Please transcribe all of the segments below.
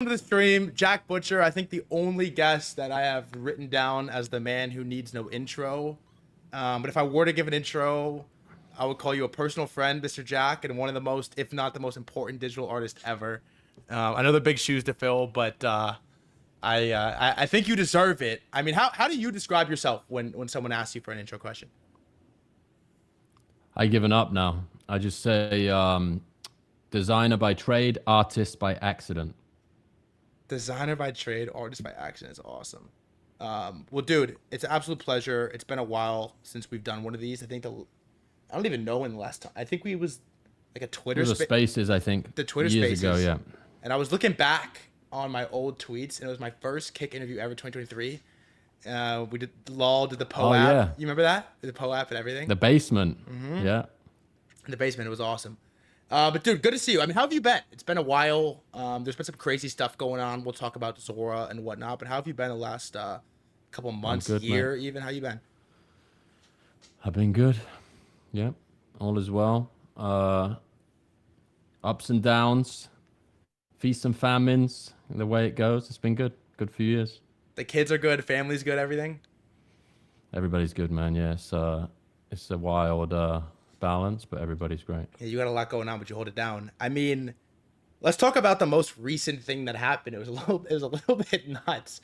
To the stream, Jack Butcher. I think the only guest that I have written down as the man who needs no intro. But if I were to give an intro, I would call you a personal friend, Mr. Jack, and one of the most, if not the most important digital artist ever. I know they're big shoes to fill, but I think you deserve it. I mean, how do you describe yourself when someone asks you for an intro question? I given up now. I just say designer by trade, artist by accident. Designer by trade, artist by action is awesome. Well, dude, it's an absolute pleasure. It's been a while since we've done one of these. I don't even know when the last time. I think we was like a It Twitter was a Spaces, I think, the Twitter years ago. Spaces, Yeah. and I was looking back on my old tweets, and it was my first kick interview ever, 2023. We did LOL, did the Poe Oh app. yeah, You remember that? The Poe app and everything. the basement. Yeah. In the basement. It was awesome. But dude, good to see you. I mean, how have you been? It's been a while. There's been some crazy stuff going on. We'll talk about Zora and whatnot. But how have you been the last couple I'm months, good, mate. year, even? How you been? I've been good. Yeah. All is well. Ups and downs, feasts and famines. The way it goes, it's been good. Good few years. The kids are good. Family's good. Everything. Everybody's good, man. Yeah. It's a wild balance, but everybody's great. Yeah, you got a lot going on, but you hold it down. I mean, let's talk about the most recent thing that happened. It was a little bit nuts.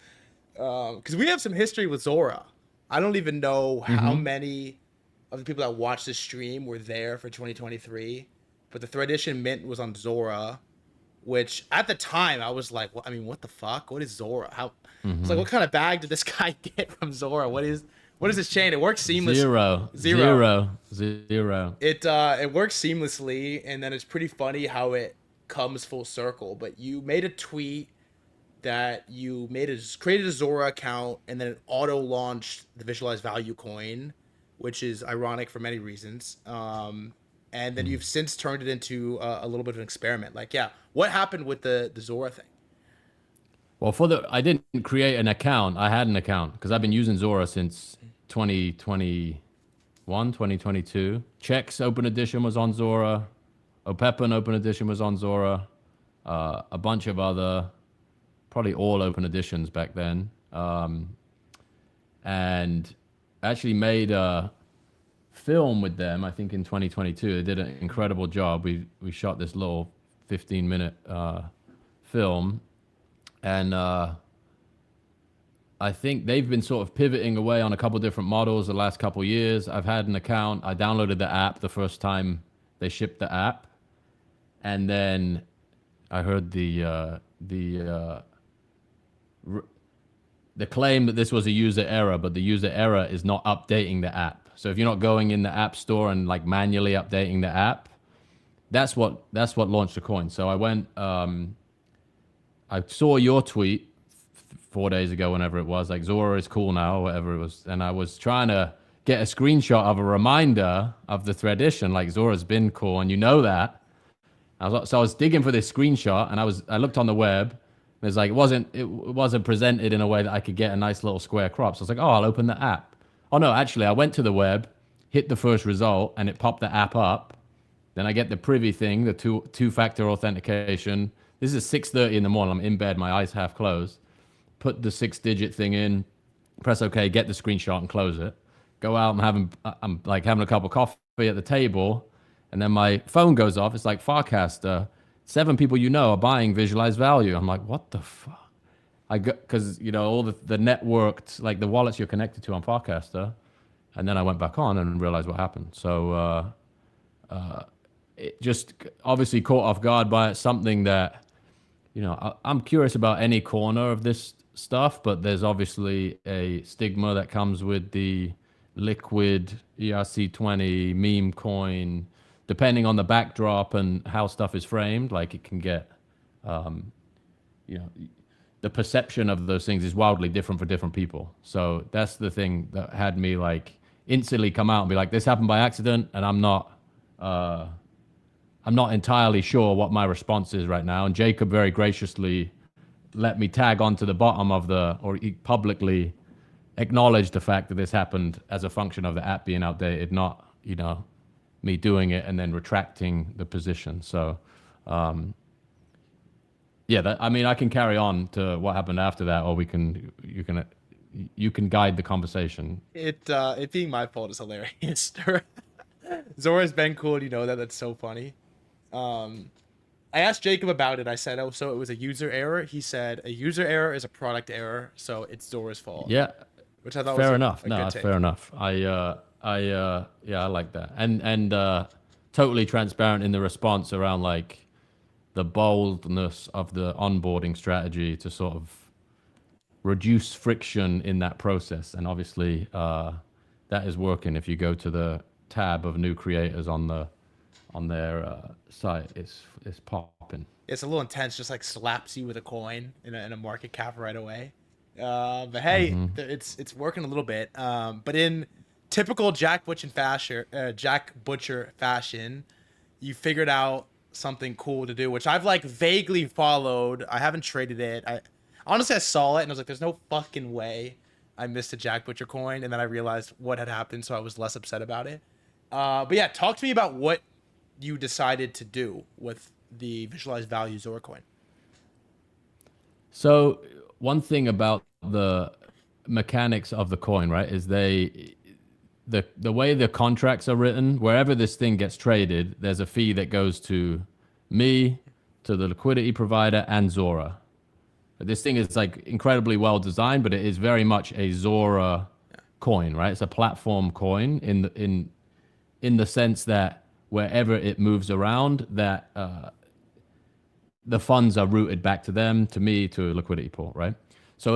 Because we have some history with Zora. I don't even know how Mm-hmm. many of the people that watched the stream were there for 2023, but the Threadition mint was on Zora, which at the time I was like, I mean, what the fuck? What is Zora? How? It's like, Mm-hmm. what kind of bag did this guy get from Zora? What is this chain? It works seamless. Zero, Zero. zero, zero. It works seamlessly, and then it's pretty funny how it comes full circle. But you made a tweet that you created a Zora account, and then it auto launched the visualized value coin, which is ironic for many reasons. And then you've since turned it into a little bit of an experiment. Like, yeah, what happened with the Zora thing? Well, I didn't create an account. I had an account because I've been using Zora since 2021, 2022. Checks Open Edition was on Zora. Opepen Open Edition was on Zora. A bunch of other, probably all Open Editions back then. And actually made a film with them, I think in 2022. They did an incredible job. We shot this little 15-minute film. And I think they've been sort of pivoting away on a couple different models the last couple years. I've had an account. I downloaded the app the first time they shipped the app, and then I heard the claim that this was a user error, but the user error is not updating the app. So if you're not going in the app store and like manually updating the app, that's what launched the coin. So I went. I saw your tweet 4 days ago, whenever it was, like Zora is cool now, or whatever it was, and I was trying to get a screenshot of a reminder of the Threadition, like Zora's been cool, and you know that. So I was digging for this screenshot, and I looked on the web. And it's like it wasn't presented in a way that I could get a nice little square crop. So I was like, oh, I'll open the app. Oh no, actually, I went to the web, hit the first result, and it popped the app up. Then I get the privy thing, the two-factor authentication. This is 6:30 in the morning. I'm in bed, my eyes half closed. Put the 6-digit thing in, press OK, get the screenshot and close it. Go out. I'm like having a cup of coffee at the table, and then my phone goes off. It's like Farcaster. 7 people you know are buying visualized value. I'm like, what the fuck? I got because all the networked like the wallets you're connected to on Farcaster, and then I went back on and realized what happened. So it just obviously caught off guard by it, something that I'm curious about any corner of this stuff, but there's obviously a stigma that comes with the liquid ERC20 meme coin, depending on the backdrop and how stuff is framed. Like it can get, you know, the perception of those things is wildly different for different people. So that's the thing that had me like instantly come out and be like, this happened by accident, and I'm not entirely sure what my response is right now. And Jacob very graciously let me tag onto the bottom of or he publicly acknowledged the fact that this happened as a function of the app being outdated, not, me doing it and then retracting the position. So yeah, I mean, I can carry on to what happened after that, or you can guide the conversation. It being my fault is hilarious. Zora's been cool, you know that. That's so funny. Um, I asked Jacob about it. I said, "Oh, so it was a user error." He said, "A user error is a product error, so it's Zora's fault," Yeah, which I thought was fair enough. a No, good that's fair take. enough. Yeah, I like that, and totally transparent in the response around like the boldness of the onboarding strategy to sort of reduce friction in that process. And obviously, that is working. If you go to the tab of new creators on their site, it's popping. It's a little intense, just like slaps you with a coin in a market cap right away. But hey, Hmm. it's working a little bit. But in typical Jack Butcher fashion, you figured out something cool to do, which I've like vaguely followed. I haven't traded it. I honestly I saw it and I was like, "There's no fucking way I missed a Jack Butcher coin," and then I realized what had happened, so I was less upset about it. But yeah, talk to me about what you decided to do with the visualized value Zora coin. So one thing about the mechanics of the coin, right, is the way the contracts are written, wherever this thing gets traded, there's a fee that goes to me, to the liquidity provider, and Zora. This thing is like incredibly well designed, but it is very much a Zora coin, right? It's a platform coin in the sense that wherever it moves around, that the funds are routed back to them, to me, to a liquidity pool, right? So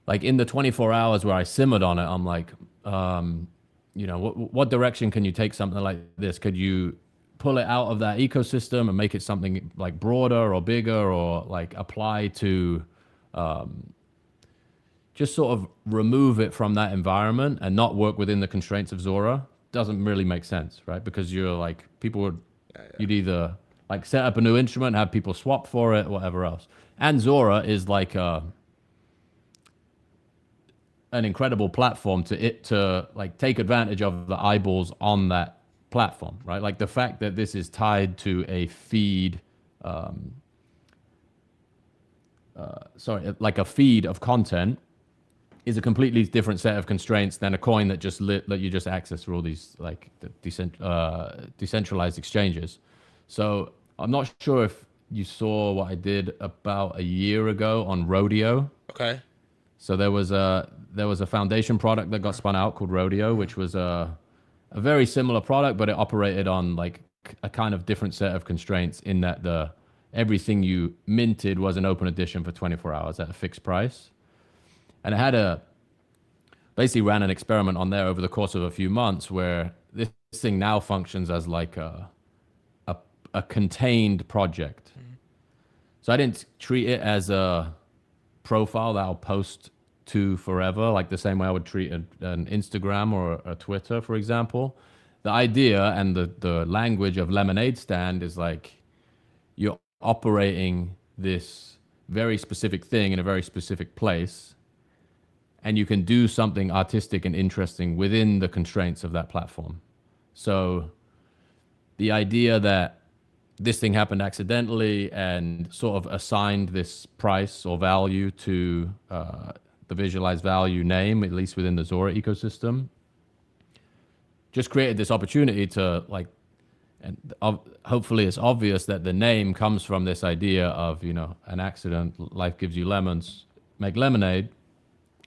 like in the 24 hours where I simmered on it, I'm like, what direction can you take something like this? Could you pull it out of that ecosystem and make it something like broader or bigger, or like apply to just sort of remove it from that environment and not work within the constraints of Zora? Doesn't really make sense, right? Because you're like, you'd either like set up a new instrument, have people swap for it, whatever else. And Zora is like an incredible platform to like take advantage of the eyeballs on that platform, right? Like the fact that this is tied to a feed, like a feed of content, is a completely different set of constraints than a coin that that you just access through all these like decentralized exchanges. So I'm not sure if you saw what I did about a year ago on Rodeo. Okay. So there was a foundation product that got spun out called Rodeo, which was a very similar product, but it operated on like a kind of different set of constraints in that the everything you minted was an open edition for 24 hours at a fixed price. And it had basically ran an experiment on there over the course of a few months where this thing now functions as like a contained project. So I didn't treat it as a profile that I'll post to forever, like the same way I would treat an Instagram or a Twitter, for example. The idea and the language of Lemonade Stand is like you're operating this very specific thing in a very specific place, and you can do something artistic and interesting within the constraints of that platform. So the idea that this thing happened accidentally and sort of assigned this price or value to the visualized value name, at least within the Zora ecosystem, just created this opportunity to like, and hopefully it's obvious that the name comes from this idea of, an accident, life gives you lemons, make lemonade.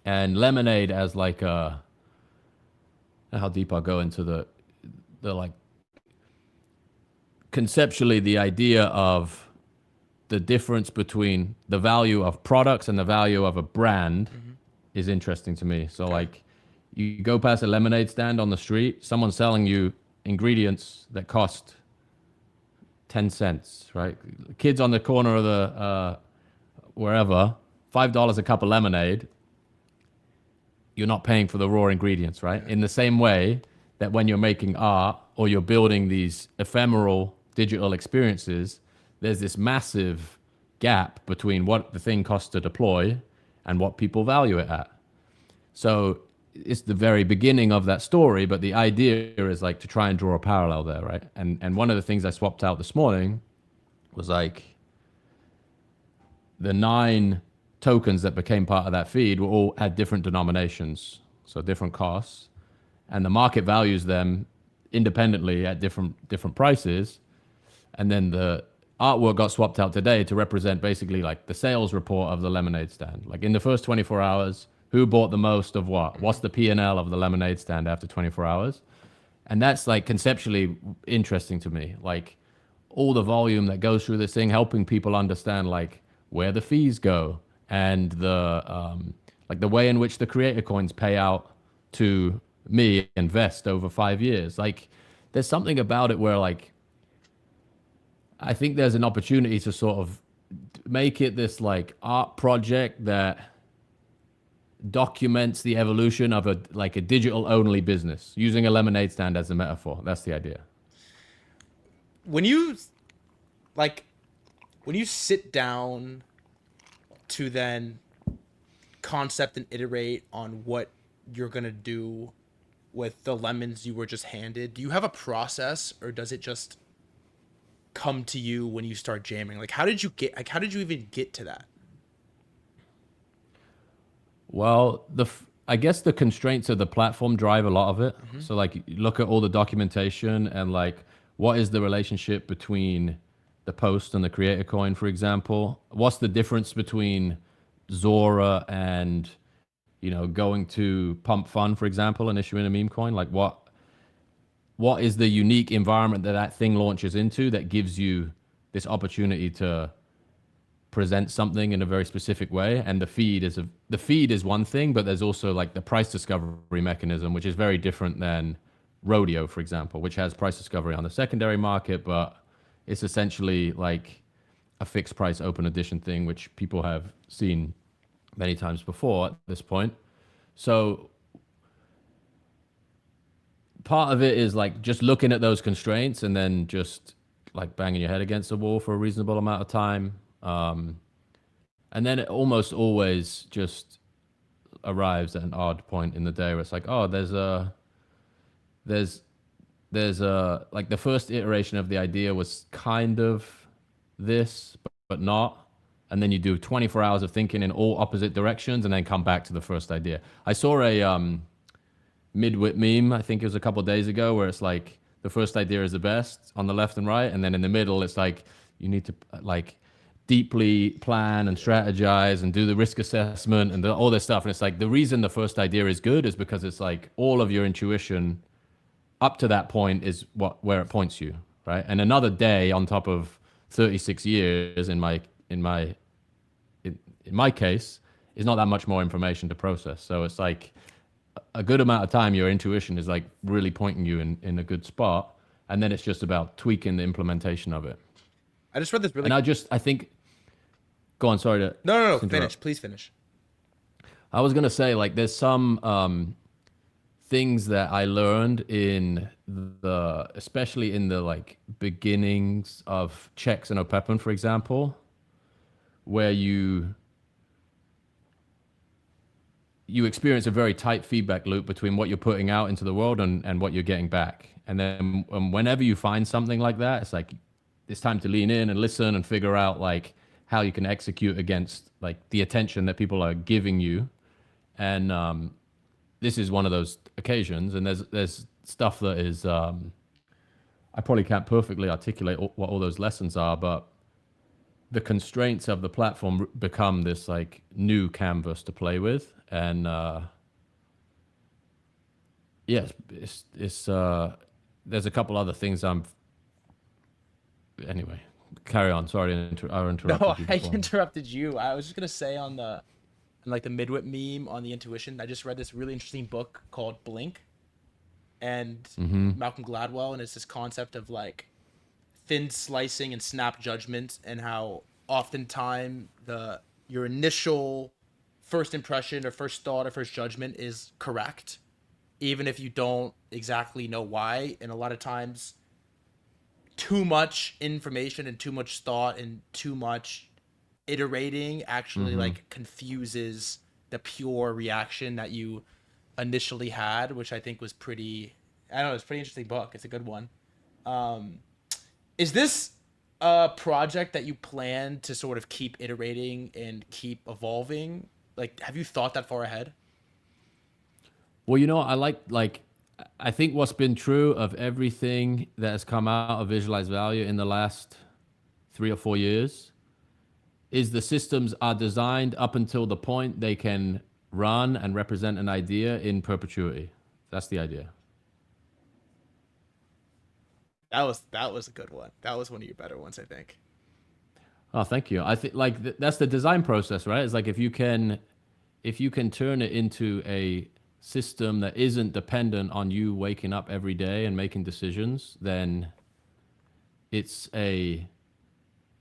And lemonade as like how deep I'll go into the like conceptually the idea of the difference between the value of products and the value of a brand is interesting to me. So like you go past a lemonade stand on the street, someone's selling you ingredients that cost 10 cents, right? Kids on the corner of the wherever, $5 a cup of lemonade. You're not paying for the raw ingredients, right? In the same way that when you're making art or you're building these ephemeral digital experiences, there's this massive gap between what the thing costs to deploy and what people value it at. So it's the very beginning of that story, but the idea is like to try and draw a parallel there, right? And one of the things I swapped out this morning was like the 9 tokens that became part of that feed were all had different denominations, so different costs, and the market values them independently at different prices. And then the artwork got swapped out today to represent basically like the sales report of the lemonade stand. Like in the first 24 hours, who bought the most of what? What's the P&L of the lemonade stand after 24 hours? And that's like conceptually interesting to me. Like all the volume that goes through this thing, helping people understand like where the fees go and the like the way in which the creator coins pay out to me invest over 5 years. Like there's something about it where like I think there's an opportunity to sort of make it this like art project that documents the evolution of a like a digital only business using a lemonade stand as a metaphor. That's the idea. When you like when you sit down to then concept and iterate on what you're gonna do with the lemons you were just handed, do you have a process or does it just come to you when you start jamming? Like how did you even get to that? Well, I guess the constraints of the platform drive a lot of it. Mm-hmm. So like you look at all the documentation and like what is the relationship between the post and the creator coin, for example? What's the difference between Zora and going to Pump Fun, for example, and issuing a meme coin? Like what is the unique environment that that thing launches into that gives you this opportunity to present something in a very specific way? And the feed is one thing, but there's also like the price discovery mechanism, which is very different than Rodeo, for example, which has price discovery on the secondary market, but it's essentially like a fixed price open edition thing, which people have seen many times before at this point. So part of it is like just looking at those constraints and then just like banging your head against the wall for a reasonable amount of time. And then it almost always just arrives at an odd point in the day where it's like, oh, there's like the first iteration of the idea was kind of this, but not. And then you do 24 hours of thinking in all opposite directions and then come back to the first idea. I saw a midwit meme, I think it was a couple of days ago, where it's like the first idea is the best on the left and right, and then in the middle it's like you need to like deeply plan and strategize and do the risk assessment and all this stuff. And it's like the reason the first idea is good is because it's like all of your intuition up to that point is where it points you, right? And another day on top of 36 years in my case is not that much more information to process. So it's like a good amount of time your intuition is like really pointing you in a good spot, and then it's just about tweaking the implementation of it. I just read this really. And I think, go on. Sorry to No. interrupt. Finish. Please finish. I was gonna say like there's some things that I learned in especially in the like beginnings of checks and Opepen, for example, where you experience a very tight feedback loop between what you're putting out into the world and what you're getting back. And then whenever you find something like that, it's like it's time to lean in and listen and figure out like how you can execute against like the attention that people are giving you. And this is one of those occasions. And there's stuff that is I probably can't perfectly articulate what all those lessons are, but the constraints of the platform become this like new canvas to play with. And yes, it's there's a couple other things anyway, carry on. Sorry, I interrupted No, you I before. interrupted you. I was just gonna say on like the midwit meme on the intuition. I just read this really interesting book called Blink, and Mm-hmm. Malcolm Gladwell, and it's this concept of like thin slicing and snap judgment, and how oftentimes the your initial first impression or first thought or first judgment is correct, even if you don't exactly know why. And a lot of times too much information and too much thought and too much iterating actually Mm-hmm. like confuses the pure reaction that you initially had, which I think was pretty, I don't know, it's a pretty interesting book. It's a good one. Is this a project that you plan to sort of keep iterating and keep evolving? Like, have you thought that far ahead? Well, you know, I think what's been true of everything that has come out of visualized value in the last 3 or 4 years is the systems are designed up until the point they can run and represent an idea in perpetuity. That's the idea. That was a good one. That was one of your better ones, I think. Oh, thank you. I think like that's the design process, right? It's like if you can turn it into a system that isn't dependent on you waking up every day and making decisions, then it's a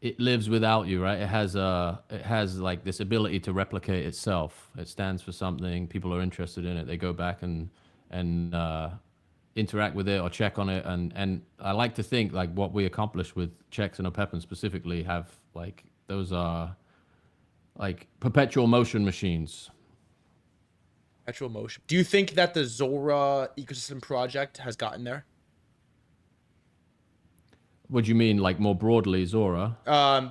it lives without you, right? It has like this ability to replicate itself. It stands for something. People are interested in it. They go back and interact with it or check on it. And I like to think like what we accomplished with checks and Opepen specifically have like those are like perpetual motion machines. Actual motion. Do you think that the Zora ecosystem project has gotten there? What do you mean, like more broadly, Zora?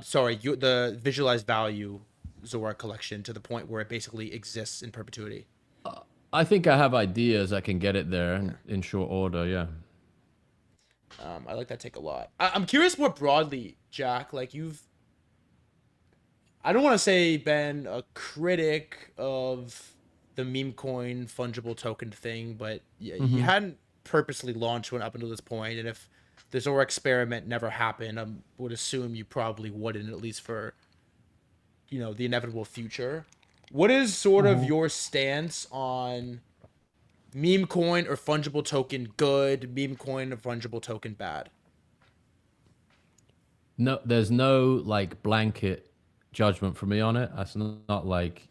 Sorry, the visualized value Zora collection to the point where it basically exists in perpetuity. I think I have ideas I can get it there Yeah. in short order. Yeah. I like that take a lot. I'm curious more broadly, Jack. Like I don't want to say been a critic of the meme coin fungible token thing, but you Hmm. hadn't purposely launched one up until this point, and if the Zora experiment never happened, I would assume you probably wouldn't, at least for the inevitable future. What is sort of your stance on meme coin or fungible token good, meme coin or fungible token bad? No, there's no like blanket judgment for me on it. That's not like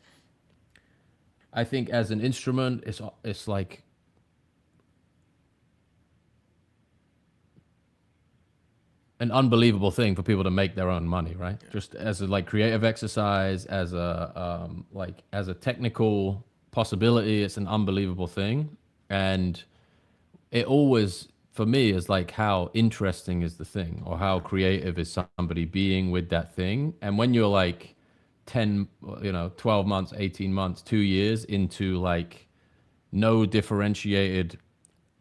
I think as an instrument, it's like an unbelievable thing for people to make their own money, right? Just as a like creative exercise, as a like as a technical possibility, it's an unbelievable thing, and it always for me is like how interesting is the thing or how creative is somebody being with that thing, and when you're like 10, 12 months, 18 months, 2 years into like no differentiated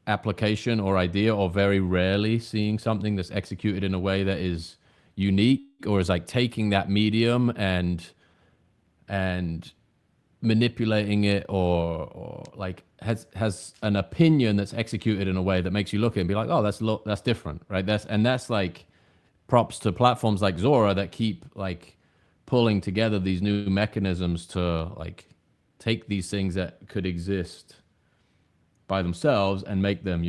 application or idea, or very rarely seeing something that's executed in a way that is unique or is like taking that medium and manipulating it or like has an opinion that's executed in a way that makes you look at it and be like, oh, that's different, right? That's like props to platforms like Zora that keep like pulling together these new mechanisms to like take these things that could exist by themselves and make them,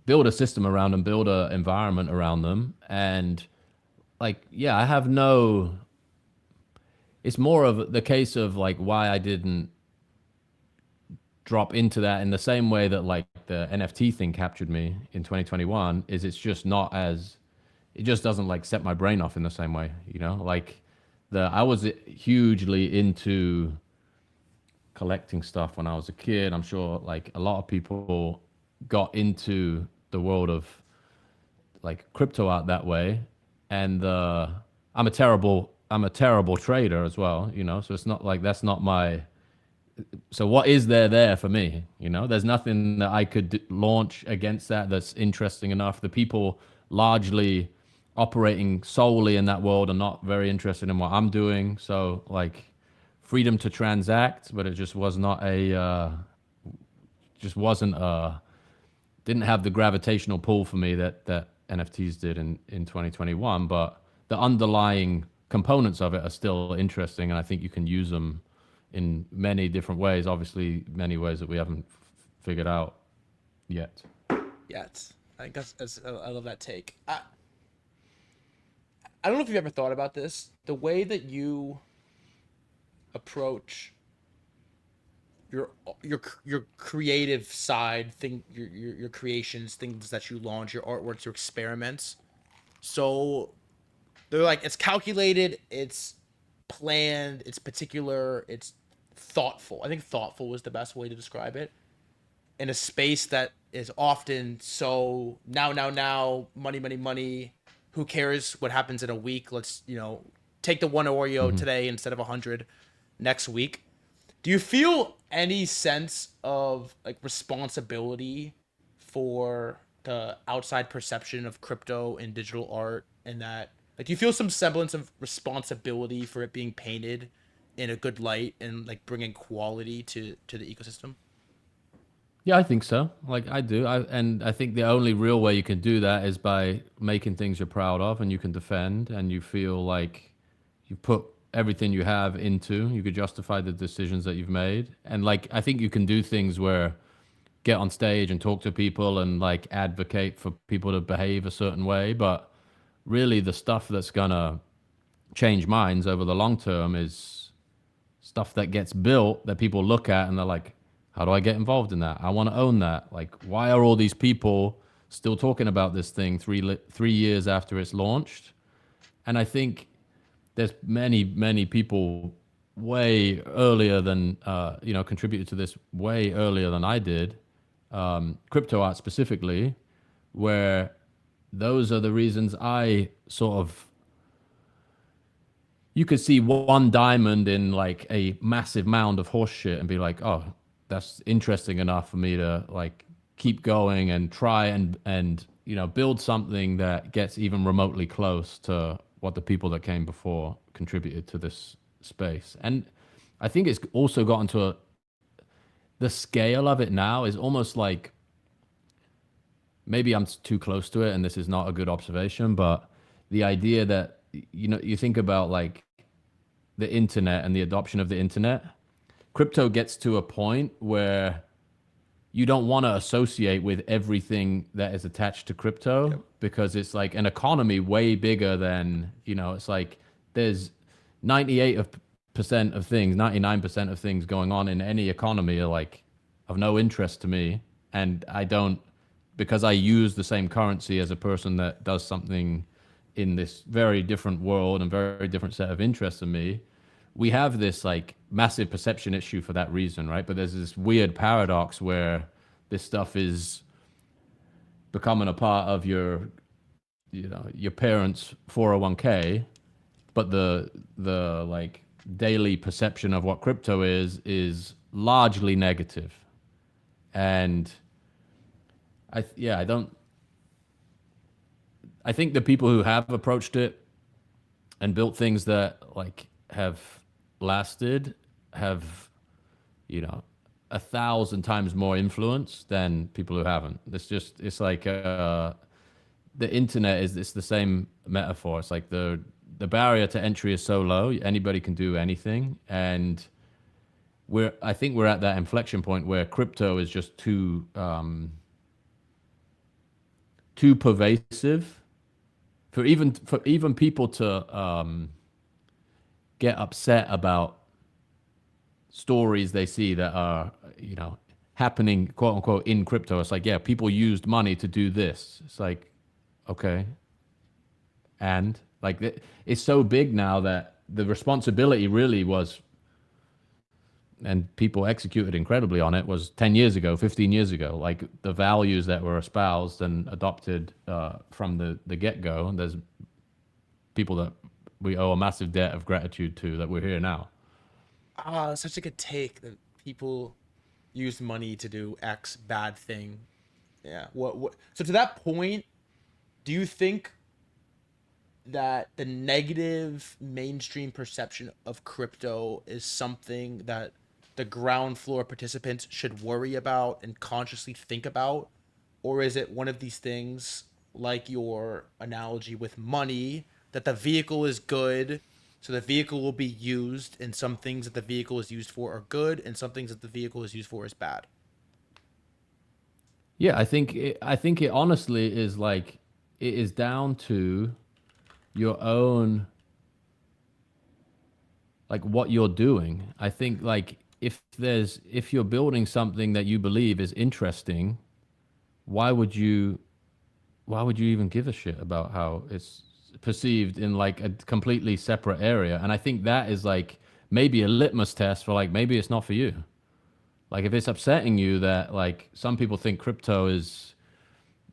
build a system around them, build a environment around them, and like, yeah, I have no. It's more of the case of like why I didn't drop into that in the same way that like the NFT thing captured me in 2021. Is it's just not as it just doesn't like set my brain off in the same way, like I was hugely into collecting stuff when I was a kid. I'm sure like a lot of people got into the world of like crypto art that way, and I'm a terrible trader as well. So it's not like that's not my. So what is there for me? There's nothing that I could launch against that that's interesting enough. The people largely operating solely in that world are not very interested in what I'm doing. So like freedom to transact, but it just was not just wasn't didn't have the gravitational pull for me that NFTs did in 2021. But the underlying components of it are still interesting, and I think you can use them in many different ways. Obviously, many ways that we haven't figured out yet. Yet. I think I love that take. I don't know if you've ever thought about this. The way that you approach your your creative side, your creations, things that you launch, your artworks, your experiments. So they're like it's calculated, it's planned, it's particular, it's thoughtful. I think thoughtful was the best way to describe it. in a space that is often so now, money. Who cares what happens in a week? Let's, take the one Oreo Mhm. today instead of 100 next week. Do you feel any sense of like responsibility for the outside perception of crypto and digital art, and that like do you feel some semblance of responsibility for it being painted in a good light and like bringing quality to the ecosystem? Yeah, I think so. Like I do. And I think the only real way you can do that is by making things you're proud of and you can defend and you feel like you put everything you have into, you could justify the decisions that you've made. And like I think you can do things where get on stage and talk to people and like advocate for people to behave a certain way, but really the stuff that's gonna change minds over the long term is stuff that gets built that people look at and they're like, how do I get involved in that? I want to own that. Like, why are all these people still talking about this thing 3 years after it's launched? And I think there's many people way earlier than contributed to this way earlier than I did, crypto art specifically, where those are the reasons I sort of you could see one diamond in like a massive mound of horse shit and be like, oh, that's interesting enough for me to like keep going and try and build something that gets even remotely close to what the people that came before contributed to this space. And I think it's also gotten to the scale of it now is almost like maybe I'm too close to it and this is not a good observation, but the idea that you think about like the internet and the adoption of the internet, crypto gets to a point where you don't want to associate with everything that is attached to crypto Yep. because it's like an economy way bigger than, it's like there's 98% of things, 99% of things going on in any economy are like of no interest to me. And I don't, because I use the same currency as a person that does something in this very different world and very different set of interests than me, we have this like massive perception issue for that reason, right? But there's this weird paradox where this stuff is becoming a part of your parents' 401k, but the like daily perception of what crypto is largely negative. And I don't I think the people who have approached it and built things that like have lasted have, you know, 1,000 times more influence than people who haven't. It's like the internet is it's the same metaphor. It's like the barrier to entry is so low, anybody can do anything, and I think we're at that inflection point where crypto is just too pervasive for even people to get upset about stories they see that are happening quote unquote in crypto. It's like, yeah, people used money to do this. It's like, okay, and like it's so big now that the responsibility really was, and people executed incredibly on it, was 10 years ago, 15 years ago. Like the values that were espoused and adopted from the get-go, there's people that we owe a massive debt of gratitude to that we're here now. Ah, such a good take that people use money to do X bad thing. Yeah. What so to that point, do you think that the negative mainstream perception of crypto is something that the ground floor participants should worry about and consciously think about? Or is it one of these things, like your analogy with money, that the vehicle is good, so the vehicle will be used, and some things that the vehicle is used for are good, and some things that the vehicle is used for is bad? Yeah, I think it honestly is like it is down to your own, like what you're doing. I think like if you're building something that you believe is interesting, why would you why would you even give a shit about how it's perceived in like a completely separate area? And I think that is like maybe a litmus test for like maybe it's not for you. Like if it's upsetting you that like some people think crypto is,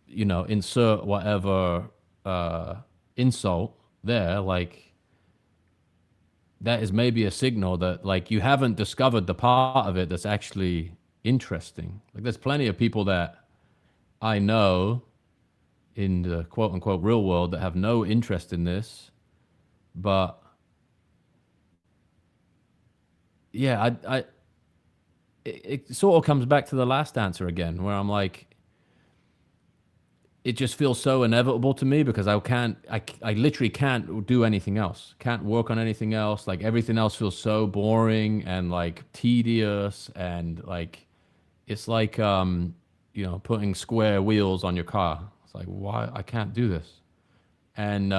insert whatever uh, insult there, like that is maybe a signal that like you haven't discovered the part of it that's actually interesting. Like there's plenty of people that I know in the quote unquote real world that have no interest in this, but yeah, it sort of comes back to the last answer again, where I'm like, it just feels so inevitable to me because I literally can't do anything else. Can't work on anything else. Like everything else feels so boring and like tedious and like it's like putting square wheels on your car. It's like why I can't do this. And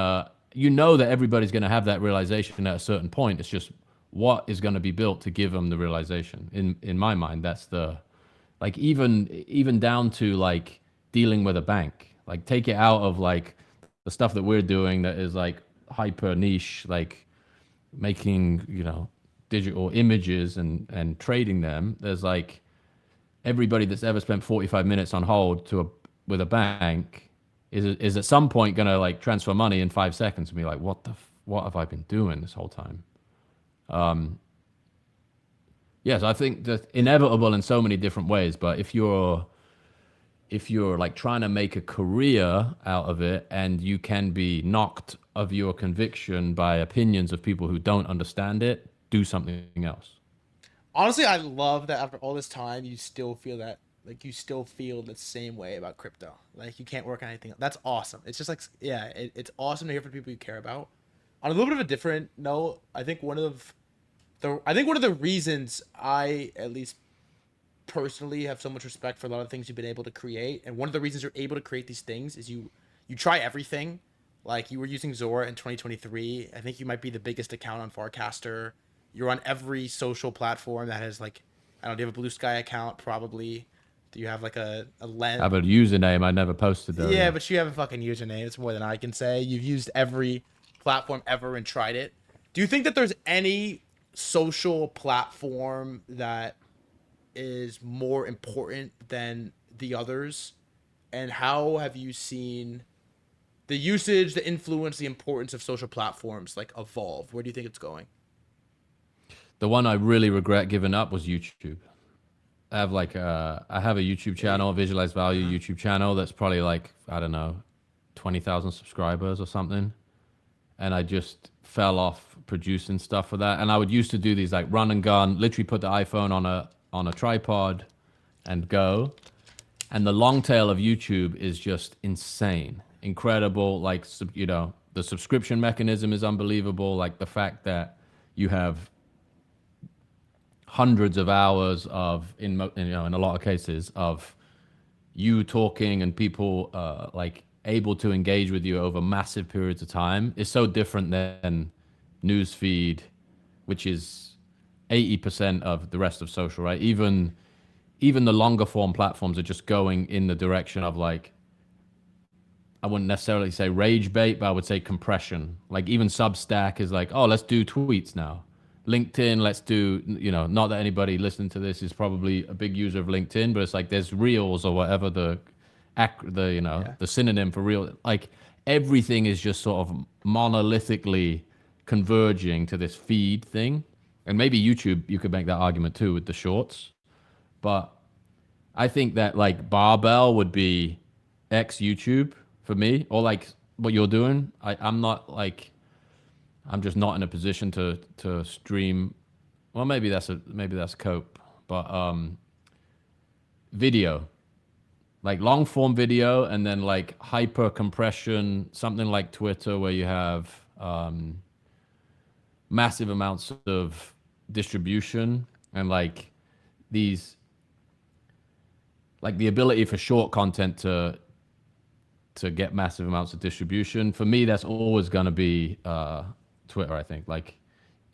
you know that everybody's going to have that realization at a certain point. It's just what is going to be built to give them the realization. In my mind, that's the like even down to like dealing with a bank. Like take it out of like the stuff that we're doing that is like hyper niche, like making digital images and trading them. There's like everybody that's ever spent 45 minutes on hold with a bank is at some point gonna like transfer money in 5 seconds and be like, what have I been doing this whole time? Yes, I think that's inevitable in so many different ways. But if you're like trying to make a career out of it and you can be knocked of your conviction by opinions of people who don't understand it, do something else. Honestly, I love that after all this time, you still feel that, like, you still feel the same way about crypto. Like, you can't work on anything. That's awesome. It's just like, yeah, it's awesome to hear from people you care about. On a little bit of a different note, I think one of the reasons I, at least personally, have so much respect for a lot of things you've been able to create, and one of the reasons you're able to create these things is you try everything. Like you were using Zora in 2023. I think you might be the biggest account on Farcaster. You're on every social platform that has like, I don't know, do you have a Blue Sky account? Probably. Do you have like a I lens? have a username I never posted though. Yeah, Yeah. but you have a fucking username. It's more than I can say. You've used every platform ever and tried it. Do you think that there's any social platform that is more important than the others? And how have you seen the usage, the influence, the importance of social platforms like evolve? Where do you think it's going? The one I really regret giving up was YouTube. I have a YouTube channel, a Visualize Value Uh-huh. YouTube channel that's probably like, I don't know, 20,000 subscribers or something. And I just fell off producing stuff for that. And I would used to do these like run and gun, literally put the iPhone on a tripod and go. And the long tail of YouTube is just insane, incredible. Like the subscription mechanism is unbelievable. Like the fact that you have hundreds of hours of in a lot of cases of you talking and people like able to engage with you over massive periods of time is so different than newsfeed, which is 80% of the rest of social, right? Even the longer form platforms are just going in the direction of like, I wouldn't necessarily say rage bait, but I would say compression. Like even Substack is like, oh, let's do tweets now. LinkedIn, let's do, not that anybody listening to this is probably a big user of LinkedIn, but it's like there's reels or whatever Yeah. the synonym for real. Like everything is just sort of monolithically converging to this feed thing. And maybe YouTube, you could make that argument too with the shorts. But I think that like barbell would be X YouTube for me, or like what you're doing. I'm not like I'm just not in a position to stream. Well, maybe that's cope, but video, like long form video, and then like hyper compression, something like Twitter, where you have massive amounts of distribution and like these like the ability for short content to get massive amounts of distribution. For me, that's always going to be Twitter, I think. Like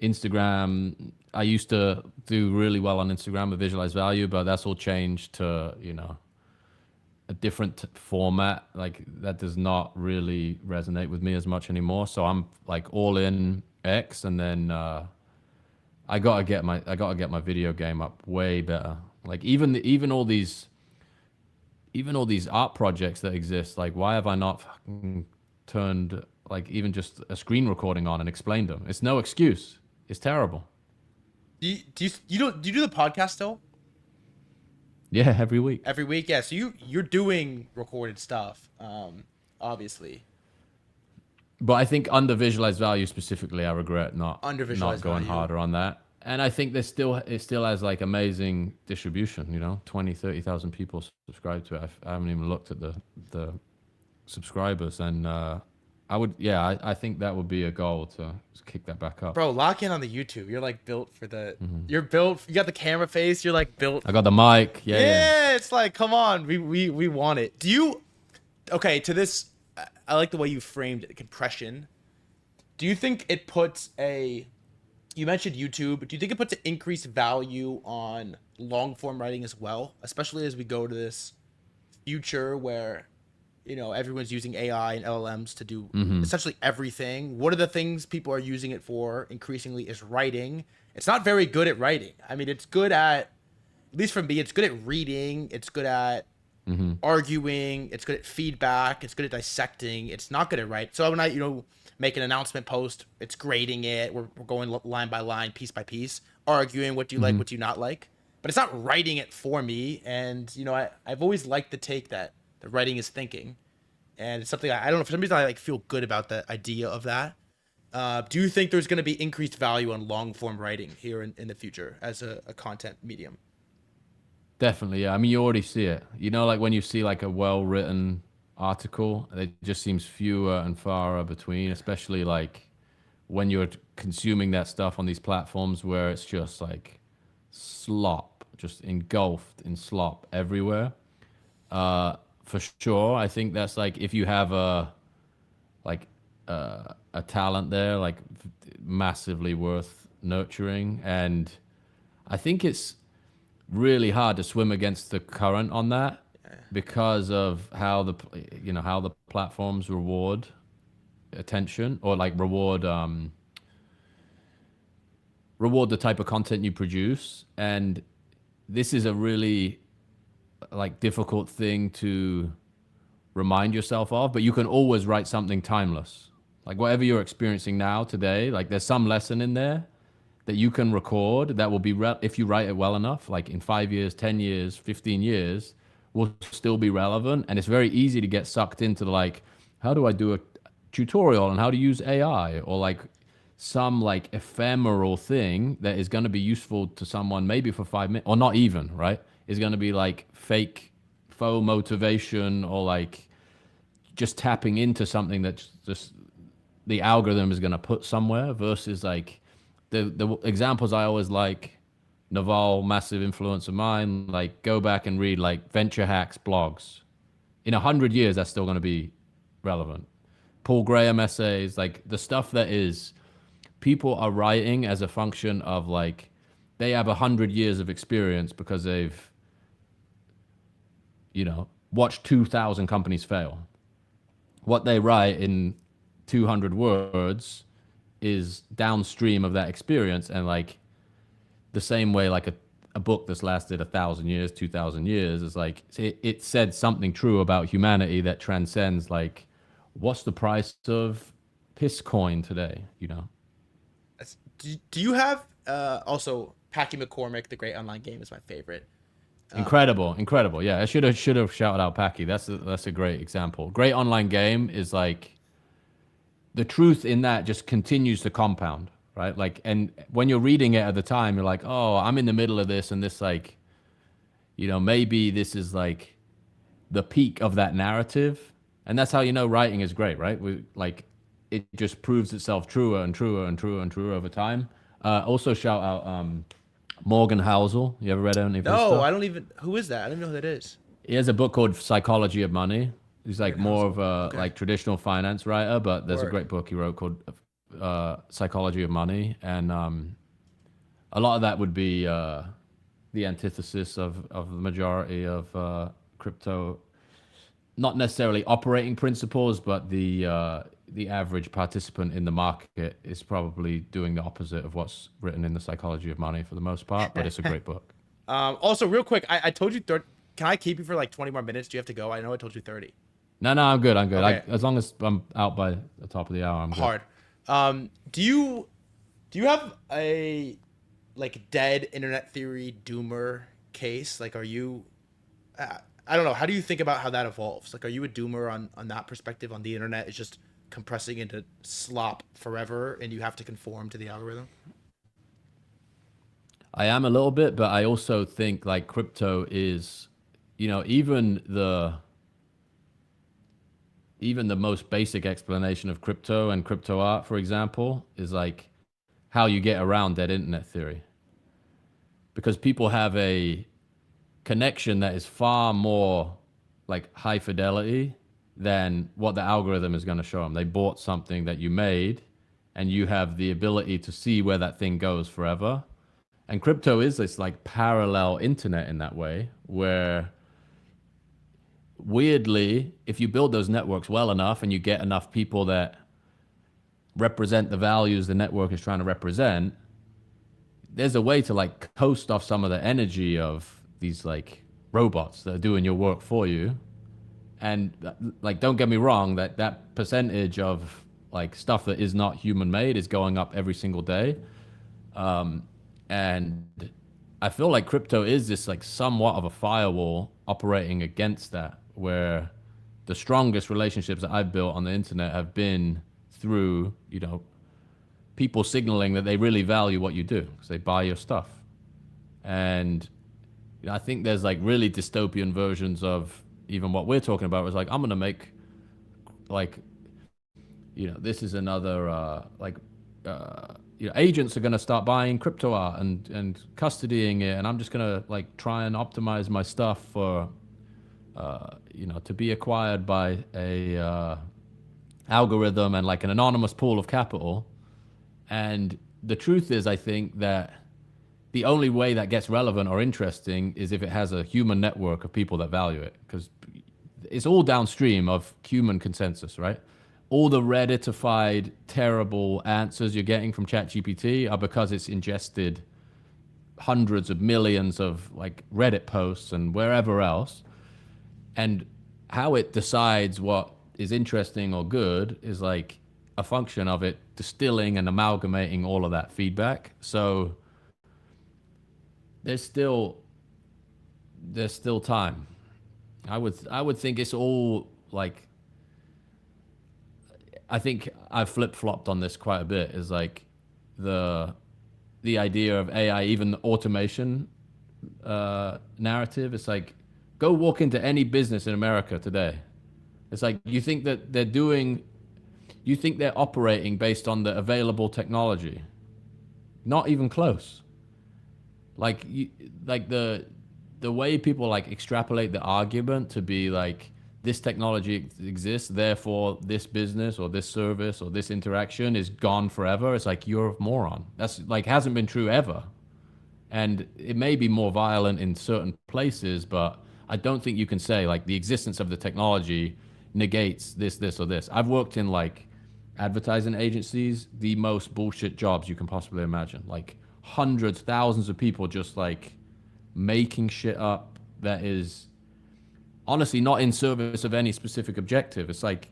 Instagram, I used to do really well on Instagram with Visualize Value, but that's all changed to, a different format. Like that does not really resonate with me as much anymore. So I'm like all in X, and then I gotta get my video game up way better Like even all these art projects that exist, like why have I not fucking turned like even just a screen recording on and explained them? It's no excuse. It's terrible. Do you do the podcast still Yeah, every week. every week? Yeah, so you're doing recorded stuff, obviously. But I think under visualized value specifically, I regret Under not visualized going value. harder on that. And I think it still has like amazing distribution, you know, 20, 30,000 people subscribe to it. I haven't even looked at the subscribers, and I think that would be a goal to kick that back up. Bro, lock in on the YouTube. You're like built for the. You're built. You got the camera face. You're like built. I got the mic. Yeah, yeah. Yeah, it's like, come on, we want it. Do you? Okay, to this, I like the way you framed it, compression. Do you think it puts a? You mentioned YouTube. Do you think it puts an increased value on long form writing as well, especially as we go to this future where, everyone's using AI and LLMs to do essentially everything. One of the things people are using it for increasingly is writing. It's not very good at writing. I mean, it's good at least for me, it's good at reading. It's good at arguing. It's good at feedback. It's good at dissecting. It's not good at writing. So when I, make an announcement post, it's grading it. We're going line by line, piece by piece, arguing what do you like, what do you not like. But it's not writing it for me. And, I've always liked the take that the writing is thinking. And it's something I don't know, for some reason I feel good about the idea of that. Do you think there's going to be increased value on long form writing here in the future as a content medium? Definitely, yeah. I mean, you already see it. You know, like when you see like a well-written article, it just seems fewer and far between, especially like when you're consuming that stuff on these platforms where it's just like slop, just engulfed in slop everywhere. For sure, I think that's like if you have like a talent there, like massively worth nurturing, and I think it's really hard to swim against the current on that because of how the platforms reward attention or like reward the type of content you produce. And this is a really like difficult thing to remind yourself of, but you can always write something timeless. Like whatever you're experiencing now today, like there's some lesson in there that you can record that will be if you write it well enough, like in 5 years, 10 years, 15 years, will still be relevant. And it's very easy to get sucked into like, how do I do a tutorial on how to use AI, or like some like ephemeral thing that is going to be useful to someone maybe for 5 minutes or not even, right? Is going to be like faux motivation, or like just tapping into something that just the algorithm is going to put somewhere, versus like the examples I always like, Naval, massive influence of mine, like go back and read like Venture Hacks blogs. In 100 years, that's still going to be relevant. Paul Graham essays, like the stuff that is people are writing as a function of like they have 100 years of experience because they've watched 2,000 companies fail. What they write in 200 words is downstream of that experience, and like the same way like a book that's lasted 1,000 years, 2,000 years is like it said something true about humanity that transcends like what's the price of piss coin today, Do you have also Packy McCormick, the great online game, is my favorite. Incredible. Yeah, I should have shouted out Packy. That's a great example. Great online game is like the truth in that just continues to compound, right? Like, and when you're reading it at the time, you're like, oh, I'm in the middle of this, and this like, maybe this is like the peak of that narrative, and that's how writing is great, right? It just proves itself truer and truer and truer and truer over time. Also, shout out Morgan Housel. You ever read any of his stuff? No, I don't even. Who is that? I don't know who that is. He has a book called Psychology of Money. He's like more of a Okay. like traditional finance writer, but there's a Word. great book he wrote called Psychology of Money, and a lot of that would be the antithesis of the majority of crypto, not necessarily operating principles, but the average participant in the market is probably doing the opposite of what's written in the Psychology of Money for the most part. But it's a great book. Also, real quick, I told you 30. Can I keep you for like 20 more minutes? Do you have to go? I know I told you 30. No, no, I'm good. I'm good. Okay, As long as I'm out by the top of the hour, I'm good. hard. Do you have a like dead internet theory doomer case? Like, are you? I don't know. How do you think about how that evolves? Like, are you a doomer on that perspective? On the internet is just compressing into slop forever, and you have to conform to the algorithm. I am a little bit, but I also think like crypto is, even the most basic explanation of crypto and crypto art, for example, is like how you get around that internet theory. Because people have a connection that is far more like high fidelity than what the algorithm is going to show them. They bought something that you made and you have the ability to see where that thing goes forever. And crypto is this like parallel internet in that way, where weirdly, if you build those networks well enough and you get enough people that represent the values the network is trying to represent, there's a way to like coast off some of the energy of these like robots that are doing your work for you. And like, don't get me wrong, that percentage of like stuff that is not human made is going up every single day. And I feel like crypto is this like somewhat of a firewall operating against that, where the strongest relationships that I've built on the internet have been through, people signaling that they really value what you do because they buy your stuff. And I think there's like really dystopian versions of even what we're talking about. It's like, I'm going to make like, this is another, agents are going to start buying crypto art and custodying it. And I'm just going to like try and optimize my stuff for, to be acquired by a algorithm and like an anonymous pool of capital. And the truth is, I think that the only way that gets relevant or interesting is if it has a human network of people that value it, because it's all downstream of human consensus, right? All the Redditified terrible answers you're getting from ChatGPT are because it's ingested hundreds of millions of like Reddit posts and wherever else. And how it decides what is interesting or good is like a function of it distilling and amalgamating all of that feedback. So there's still time. I would think it's all like, I think I've flip flopped on this quite a bit. Is like the the idea of AI, even the automation narrative. It's like, go walk into any business in America today. It's like, you think they're operating based on the available technology. Not even close. Like like the way people like extrapolate the argument to be like, this technology exists, therefore this business or this service or this interaction is gone forever. It's like, you're a moron. That's like, hasn't been true ever. And it may be more violent in certain places, but I don't think you can say like the existence of the technology negates this or this. I've worked in like advertising agencies, the most bullshit jobs you can possibly imagine. Like hundreds, thousands of people just like making shit up that is honestly not in service of any specific objective. It's like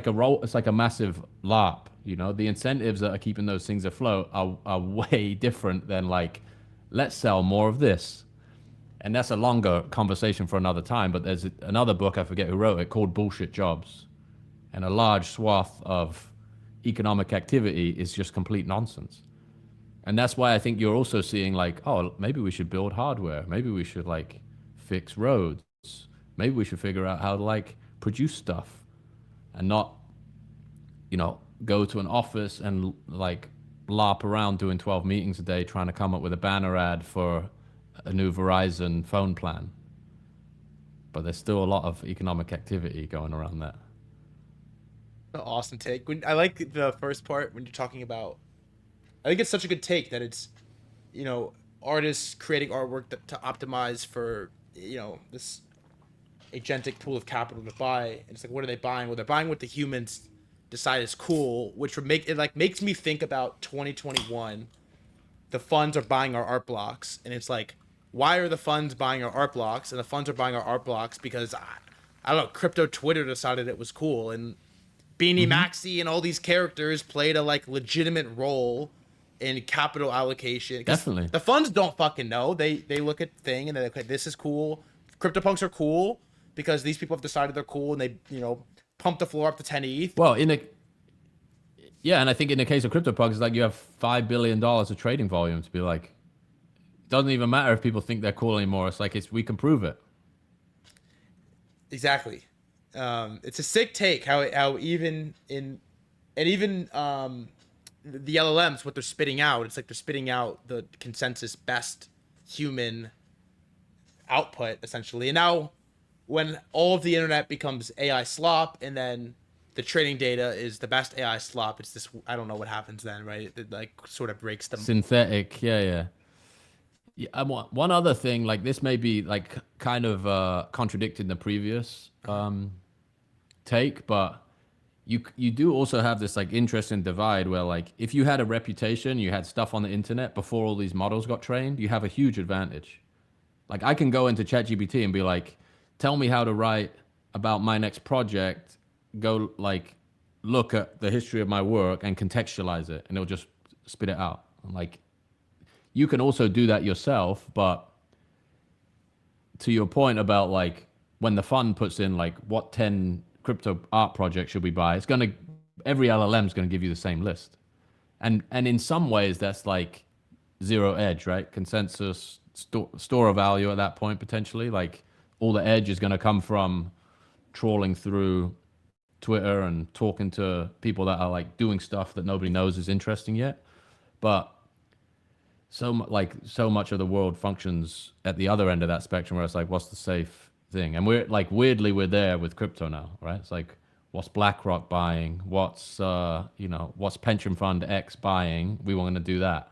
a role. It's like a massive LARP. The incentives that are keeping those things afloat are way different than like, let's sell more of this. And that's a longer conversation for another time. But there's another book, I forget who wrote it, called Bullshit Jobs, and a large swath of economic activity is just complete nonsense. And that's why I think you're also seeing like, oh, maybe we should build hardware. Maybe we should like fix roads. Maybe we should figure out how to like produce stuff and not, go to an office and like larp around doing 12 meetings a day trying to come up with a banner ad for a new Verizon phone plan. But there's still a lot of economic activity going around that. Awesome take. I like the first part when you're talking about. I think it's such a good take that it's, artists creating artwork to optimize for, this agentic pool of capital to buy. And it's like, what are they buying? Well, they're buying what the humans decide is cool, which would make it like makes me think about 2021. The funds are buying our art blocks, and it's like, why are the funds buying our art blocks? And the funds are buying our art blocks because I don't know, crypto Twitter decided it was cool, and Beanie Maxi and all these characters played a like legitimate role in capital allocation. Because Definitely. the funds don't fucking know. They look at the thing and they're like, okay, this is cool. CryptoPunks are cool because these people have decided they're cool, and they pump the floor up to 10 ETH. Well, yeah, and I think in the case of CryptoPunks, it's like you have $5 billion of trading volume to be like, it doesn't even matter if people think they're cool anymore. It's like we can prove it. Exactly. It's a sick take how even in and even the LLMs, what they're spitting out, it's like they're spitting out the consensus best human output essentially. And now when all of the internet becomes AI slop, and then the trading data is the best AI slop, it's this, I don't know what happens then, right? It like sort of breaks them. Synthetic, yeah, yeah. Yeah, one other thing, like this may be like kind of contradicting the previous take, but you do also have this like interesting divide where like if you had a reputation, you had stuff on the internet before all these models got trained, you have a huge advantage. Like I can go into ChatGPT and be like, tell me how to write about my next project. Go like look at the history of my work and contextualize it, and it'll just spit it out. Like you can also do that yourself, but to your point about like when the fund puts in like what 10 crypto art projects should we buy, it's gonna every LLM is gonna give you the same list, and in some ways that's like zero edge, right? Consensus store of value at that point potentially. Like all the edge is gonna come from trawling through Twitter and talking to people that are like doing stuff that nobody knows is interesting yet, but so much of the world functions at the other end of that spectrum where it's like what's the safe thing, and we're like weirdly we're there with crypto now, right? It's like what's BlackRock buying, what's what's pension fund X buying, we want to do that.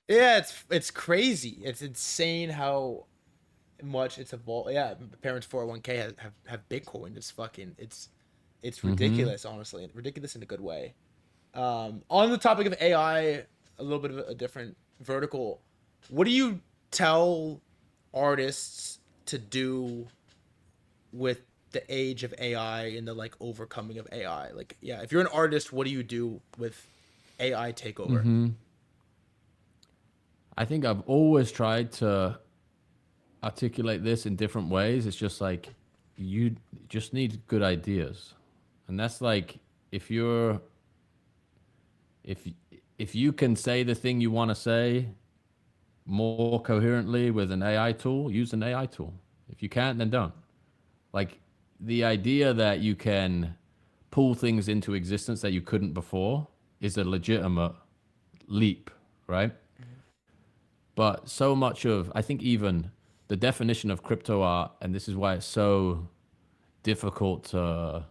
Yeah, it's crazy. It's insane how much it's evolved. Yeah, parents 401k have Bitcoin. It's fucking it's ridiculous, honestly, ridiculous in a good way. On the topic of AI, a little bit of a different vertical. What do you tell artists to do with the age of AI and the like overcoming of AI? Like, yeah, if you're an artist, what do you do with AI takeover? I think I've always tried to articulate this in different ways. It's just like you just need good ideas, and that's like if you're if if you can say the thing you want to say more coherently with an AI tool, use an AI tool. If you can't, then don't. Like the idea that you can pull things into existence that you couldn't before is a legitimate leap, right? But so much of, I think even the definition of crypto art, and this is why it's so difficult to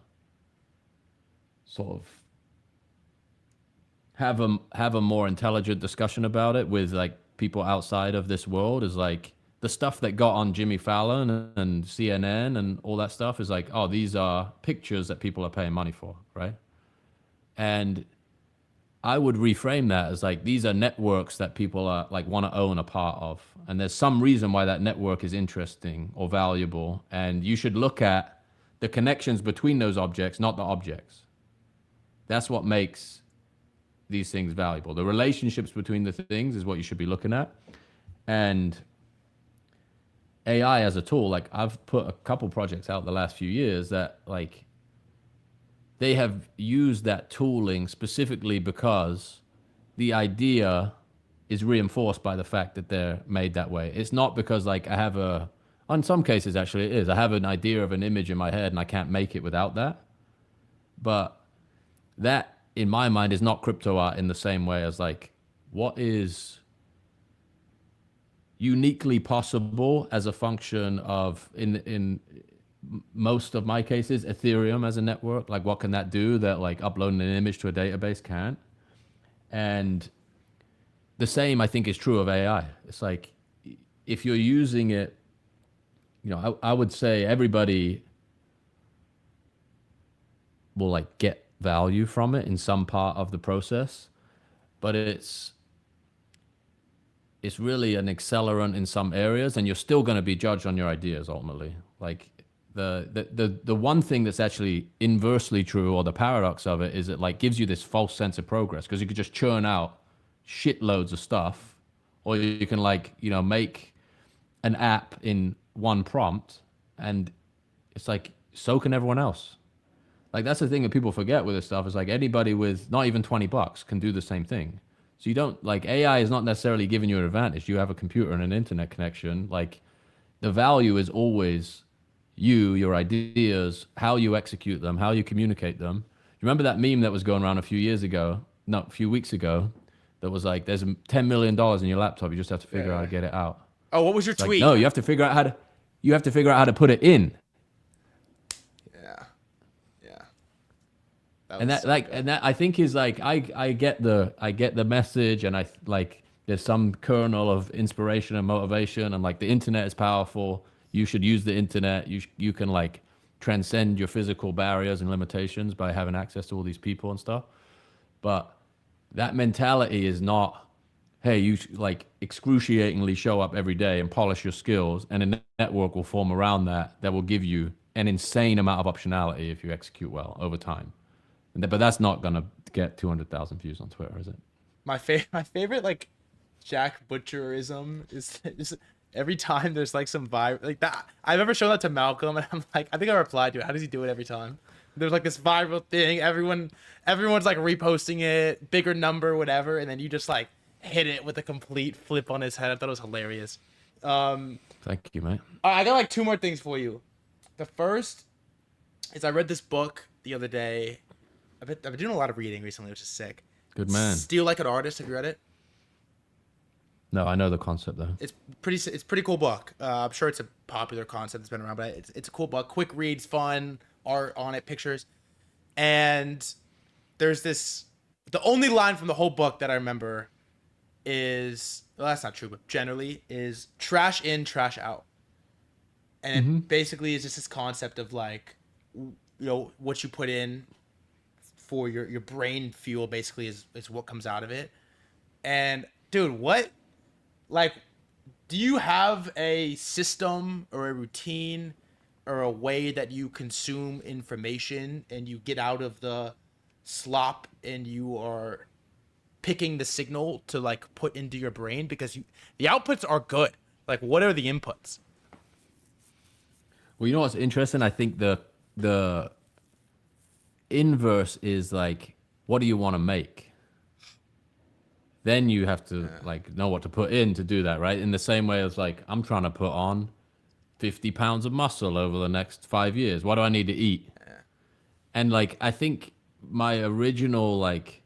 sort of have a more intelligent discussion about it with like people outside of this world, is like the stuff that got on Jimmy Fallon and CNN and all that stuff is like, oh, these are pictures that people are paying money for, right? And I would reframe that as like these are networks that people are like want to own a part of, and there's some reason why that network is interesting or valuable, and you should look at the connections between those objects, not the objects. That's what makes these things valuable. The relationships between the things is what you should be looking at. And AI as a tool, like I've put a couple projects out the last few years that like they have used that tooling specifically because the idea is reinforced by the fact that they're made that way. It's not because like I have in some cases actually it is. I have an idea of an image in my head and I can't make it without that. But that in my mind is not crypto art in the same way as like what is uniquely possible as a function of in most of my cases Ethereum as a network. Like what can that do that like uploading an image to a database can't? And the same I think is true of AI. It's like if you're using it, I would say everybody will like get value from it in some part of the process, but it's it's really an accelerant in some areas, and you're still going to be judged on your ideas ultimately. Like the one thing that's actually inversely true, or the paradox of it, is it like gives you this false sense of progress because you could just churn out shitloads of stuff, or you can like make an app in one prompt, and it's like so can everyone else. Like that's the thing that people forget with this stuff is like anybody with not even $20 can do the same thing. So you don't like AI is not necessarily giving you an advantage. You have a computer and an internet connection. Like the value is always you, your ideas, how you execute them, how you communicate them. You remember that meme that was going around a few years ago, no, a few weeks ago, that was like, there's $10 million in your laptop. You just have to figure out how to get it out. Oh, what was your It's like, tweet? no, you have to figure out how to put it in. Yeah. Yeah. And that and that I think is like I get the message, and I like there's some kernel of inspiration and motivation, and like the internet is powerful. You should use the internet. You can like transcend your physical barriers and limitations by having access to all these people and stuff. But that mentality is not, hey, you like excruciatingly show up every day and polish your skills, and a network will form around that will give you an insane amount of optionality if you execute well over time. But that's not gonna get 200,000 views on Twitter, is it? My favorite like Jack Butcherism is every time there's like some vibe like that. I've ever shown that to Malcolm, and I'm like, I think I replied to it. How does he do it every time? There's like this viral thing. Everyone's like reposting it, bigger number, whatever, and then you just like hit it with a complete flip on his head. I thought it was hilarious. Thank you, mate. I got like two more things for you. The first is I read this book the other day. I've been doing a lot of reading recently, which is sick. Good man. Steal Like an Artist. Have you read it? No, I know the concept though. It's pretty cool book. I'm sure it's a popular concept that's been around, but it's a cool book. Quick reads, fun, art on it, pictures, and there's this. The only line from the whole book that I remember is, well, that's not true, but generally is trash in, trash out, and it basically is just this concept of like, what you put in for your brain fuel basically is what comes out of it. And dude, like, do you have a system or a routine or a way that you consume information and you get out of the slop and you are picking the signal to like put into your brain? Because the outputs are good. Like, what are the inputs? Well, you know what's interesting? I think the inverse is like, what do you want to make? Then you have to like know what to put in to do that, right? In the same way as like, I'm trying to put on 50 pounds of muscle over the next 5 years. What do I need to eat? And like, I think my original, like,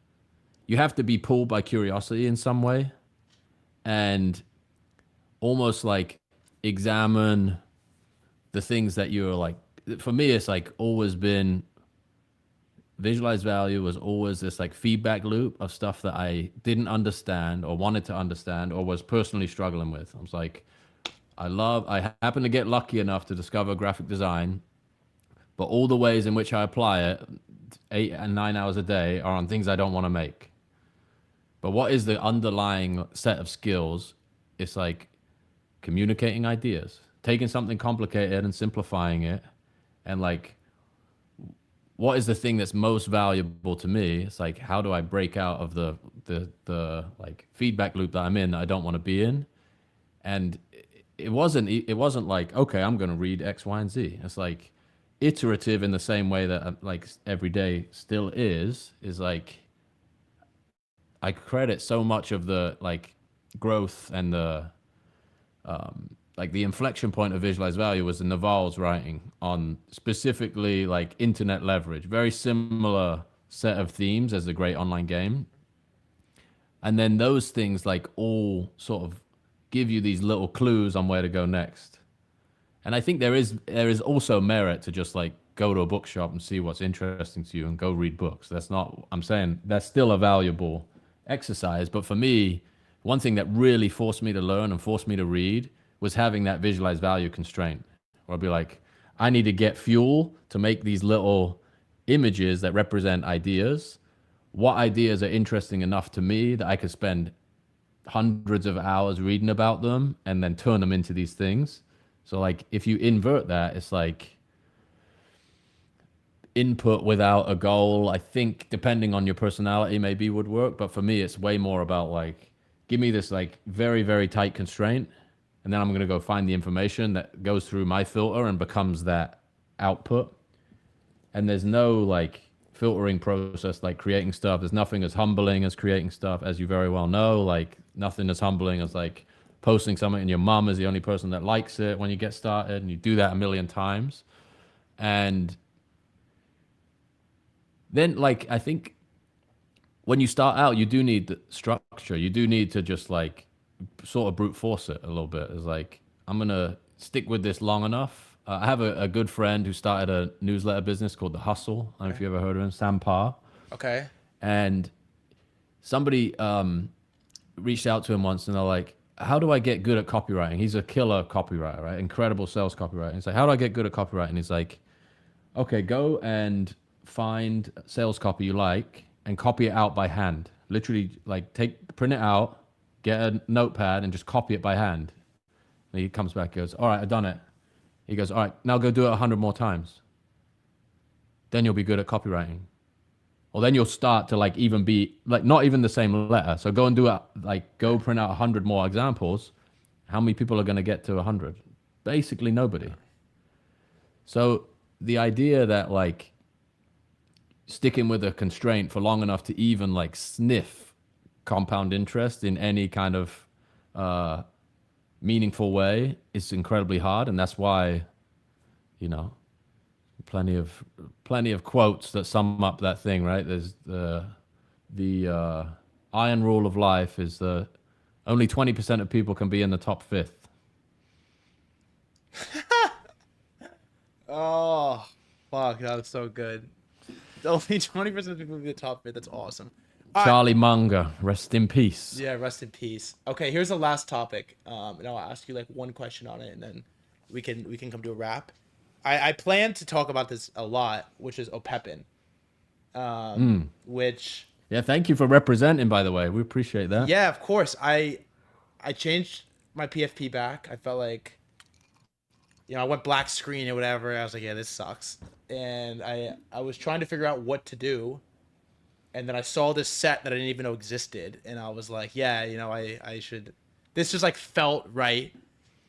you have to be pulled by curiosity in some way and almost like examine the things that you're like, for me, it's like always been visualized value was always this like feedback loop of stuff that I didn't understand or wanted to understand or was personally struggling with. I was like, I happen to get lucky enough to discover graphic design, but all the ways in which I apply it 8 and 9 hours a day are on things I don't want to make. But what is the underlying set of skills? It's like communicating ideas, taking something complicated and simplifying it, and like, what is the thing that's most valuable to me? It's like, how do I break out of the like feedback loop that I'm in that I don't want to be in? And it wasn't like, okay, I'm going to read X, Y, and Z. It's like iterative in the same way that like every day still is like, I credit so much of the like growth and the like the inflection point of visualized value was the Naval's writing on specifically like internet leverage, very similar set of themes as the great online game. And then those things like all sort of give you these little clues on where to go next. And I think there is also merit to just like go to a bookshop and see what's interesting to you and go read books. That's not, I'm saying that's still a valuable exercise. But for me, one thing that really forced me to learn and forced me to read was having that visualized value constraint. Or I'd be like, I need to get fuel to make these little images that represent ideas. What ideas are interesting enough to me that I could spend hundreds of hours reading about them and then turn them into these things. So like if you invert that, it's like input without a goal. I think depending on your personality maybe would work, but for me it's way more about like give me this like very very tight constraint, and then I'm going to go find the information that goes through my filter and becomes that output. And there's no like filtering process like creating stuff. There's nothing as humbling as creating stuff, as you very well know. Like nothing as humbling as like posting something and your mom is the only person that likes it when you get started, and you do that a million times. And then like I think when you start out, you do need the structure. You do need to just like sort of brute force it a little bit. It's like I'm gonna stick with this long enough. I have a good friend who started a newsletter business called The Hustle. I don't know if you ever heard of him, Sam Parr. Okay. And somebody reached out to him once and they're like, how do I get good at copywriting? He's a killer copywriter, right? Incredible sales copywriter. He's like, how do I get good at copywriting? He's like, okay, go and find sales copy you like and copy it out by hand. Literally, like print it out, get a notepad and just copy it by hand. And he comes back, goes, all right, I've done it. He goes, all right, now go do it 100 more times. Then you'll be good at copywriting. Or then you'll start to like even be like not even the same letter. So go and do it, like go print out 100 more examples. How many people are going to get to 100? Basically nobody. So the idea that like sticking with a constraint for long enough to even like sniff compound interest in any kind of meaningful way is incredibly hard. And that's why, you know, plenty of quotes that sum up that thing, right? There's the iron rule of life is the only 20% of people can be in the top fifth. Oh, fuck, that was so good. Only 20% of people will be the top fit. That's awesome. All right. Charlie Munger, rest in peace. Yeah, rest in peace. Okay, here's the last topic. And I'll ask you like one question on it, and then we can come to a wrap. I plan to talk about this a lot, which is Opepen. Which Yeah, thank you for representing, by the way. We appreciate that. yeah, of course. I changed my PFP back. I felt like, you know, I went black screen or whatever. I was like, yeah, this sucks. And I was trying to figure out what to do. And then I saw this set that I didn't even know existed. And I was like, yeah, you know, I should, this just like felt right.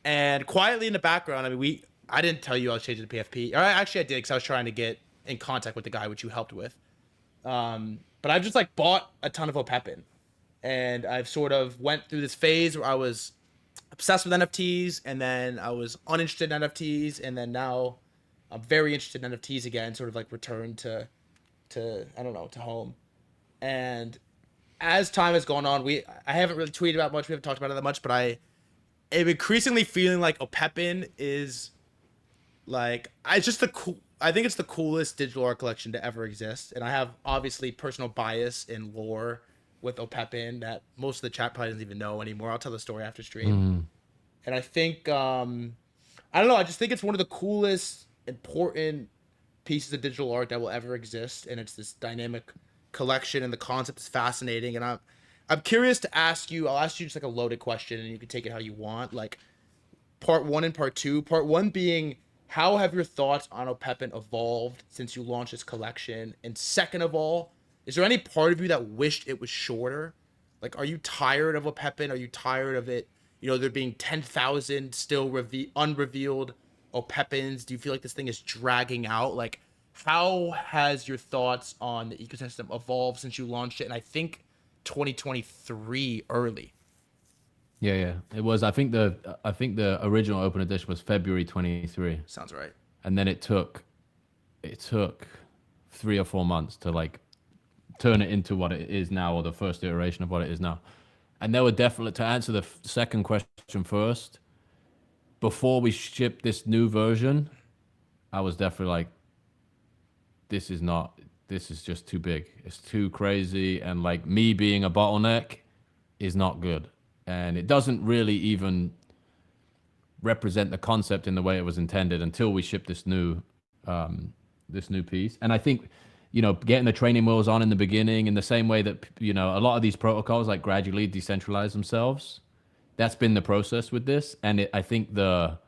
And quietly in the background, I mean, I didn't tell you I was changing the PFP. Or actually I did, because I was trying to get in contact with the guy, which you helped with. But I've just like bought a ton of Opepen. And I've sort of went through this phase where I was obsessed with NFTs, and then I was uninterested in NFTs, and then now I'm very interested in NFTs again, sort of like returned to I don't know, to home. And as time has gone on, I haven't really tweeted about much, we haven't talked about it that much, but I am increasingly feeling like Opepen is like, it's just I think it's the coolest digital art collection to ever exist. And I have obviously personal bias and lore with Opepen that most of the chat probably doesn't even know anymore. I'll tell the story after stream. And I think I don't know, I just think it's one of the coolest, important pieces of digital art that will ever exist, and it's this dynamic collection, and the concept is fascinating. And I'm curious to ask you, I'll ask you just like a loaded question, and you can take it how you want, like part one and part two. Part one being, how have your thoughts on Opepen evolved since you launched this collection? And second of all, is there any part of you that wished it was shorter? Like, are you tired of Opepen? Are you tired of it, you know, there being 10,000 still unrevealed Opepens? Do you feel like this thing is dragging out? Like, how has your thoughts on the ecosystem evolved since you launched it? And I think 2023 early. Yeah. It was. I think the original open edition was February 23, Sounds right. and then it took 3 or 4 months to like turn it into what it is now, or the first iteration of what it is now. And there were definitely, to answer the second question first, before we shipped this new version, I was definitely like, this is just too big. It's too crazy. And like me being a bottleneck is not good. And it doesn't really even represent the concept in the way it was intended until we ship this new piece. And I think, you know, getting the training wheels on in the beginning, in the same way that, you know, a lot of these protocols like gradually decentralize themselves. That's been the process with this, and I think the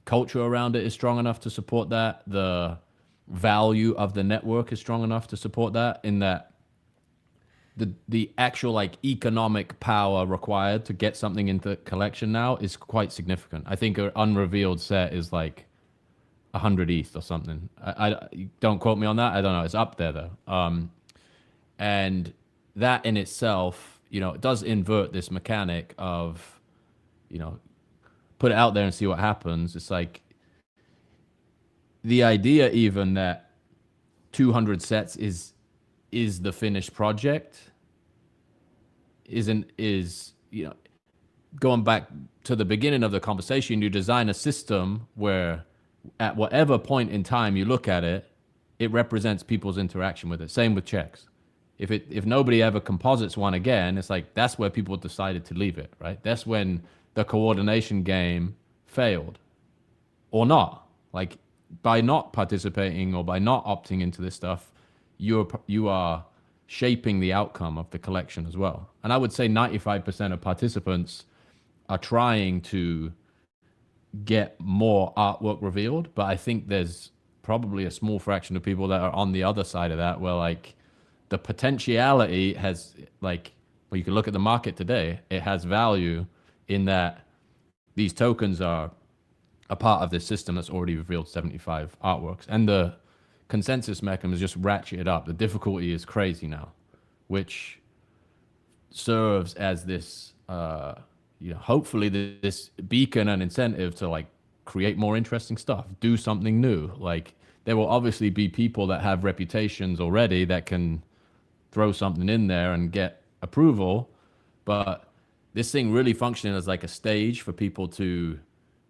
culture around it is strong enough to support that. The value of the network is strong enough to support that. In that, the actual like economic power required to get something into collection now is quite significant. I think an unrevealed set is like 100 ETH or something. I don't quote me on that. I don't know. It's up there though. And that in itself, you know, it does invert this mechanic of, you know, put it out there and see what happens. It's like the idea even that 200 sets is the finished project is, you know, going back to the beginning of the conversation, you design a system where at whatever point in time you look at it, it represents people's interaction with it. Same with checks. If nobody ever composites one again, it's like that's where people decided to leave it, right? That's when the coordination game failed, or not. Like by not participating or by not opting into this stuff, you are shaping the outcome of the collection as well. And I would say 95% of participants are trying to get more artwork revealed, but I think there's probably a small fraction of people that are on the other side of that, where like the potentiality has like, well, you can look at the market today, it has value in that these tokens are a part of this system that's already revealed 75 artworks, and the consensus mechanism is just ratcheted up. The difficulty is crazy now, which serves as this you know, hopefully this beacon and incentive to like create more interesting stuff, do something new. Like there will obviously be people that have reputations already that can throw something in there and get approval, but this thing really functioning as like a stage for people to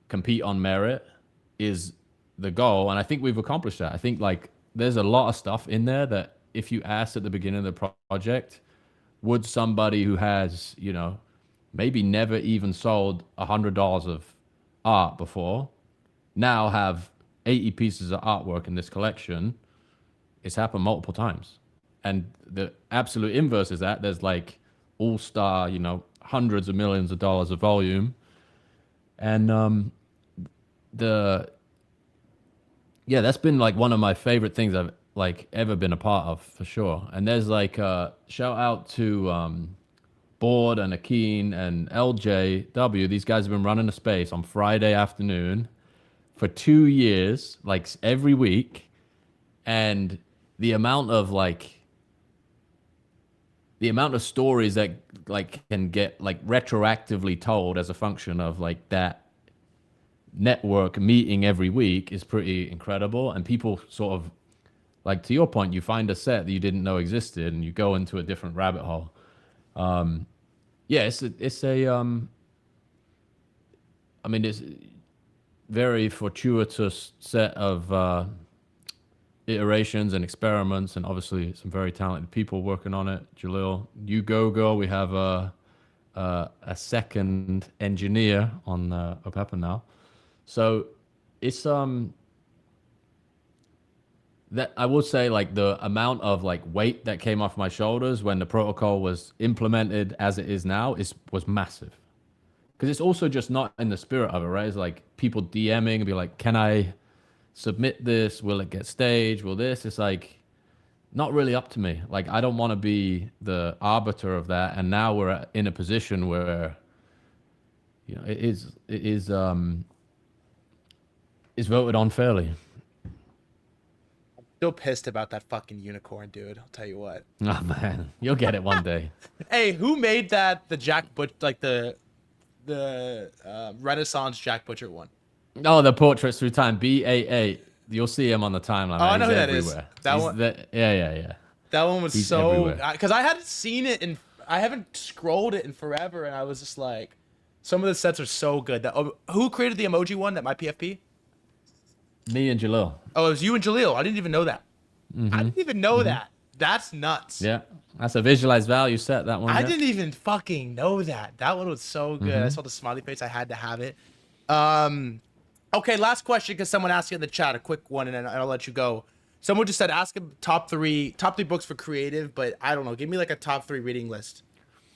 compete on merit is the goal. And I think we've accomplished that. I think like there's a lot of stuff in there that if you asked at the beginning of the project, would somebody who has, you know, maybe never even sold $100 of art before now have 80 pieces of artwork in this collection? It's happened multiple times. And the absolute inverse is that there's like all-star, you know, hundreds of millions of dollars of volume. And that's been like one of my favorite things I've like ever been a part of, for sure. And there's like shout out to Board and Akeen and LJW. These guys have been running a space on Friday afternoon for 2 years, like every week. And the amount of stories that like can get like retroactively told as a function of like that network meeting every week is pretty incredible. And people sort of, like to your point, you find a set that you didn't know existed and you go into a different rabbit hole. It's a very fortuitous set of iterations and experiments, and obviously some very talented people working on it. Jalil, you go. We have a second engineer on Opepen now, so it's that I would say like the amount of like weight that came off my shoulders when the protocol was implemented as it is now was massive. Because it's also just not in the spirit of it, right? It's like people DMing and be like, can I submit this? Will it get staged? Will this? It's like not really up to me. Like I don't want to be the arbiter of that. And now we're in a position where, you know, it is voted on fairly. Still pissed about that fucking unicorn, dude. I'll tell you what. Oh man, you'll get it one day. Hey, who made that? The Jack Butcher, like the Renaissance Jack Butcher one. Oh, the portraits through time, BA8. You'll see him on the timeline. Oh, I know who that everywhere. is. That one. Yeah. That one was He's so, everywhere. because I hadn't seen it and I haven't scrolled it in forever, and I was just like, some of the sets are so good. That who created the emoji one? That my PFP. Me and Jalil. Oh, it was you and Jalil. I didn't even know that. I didn't even know that. That's nuts. Yeah, that's a visualized value set. That one. I yeah. didn't even fucking know that. That one was so good. I saw the smiley face. I had to have it. Okay, last question because someone asked you in the chat. A quick one, and then I'll let you go. Someone just said ask him top three books for creative, but I don't know. Give me like a top 3 reading list,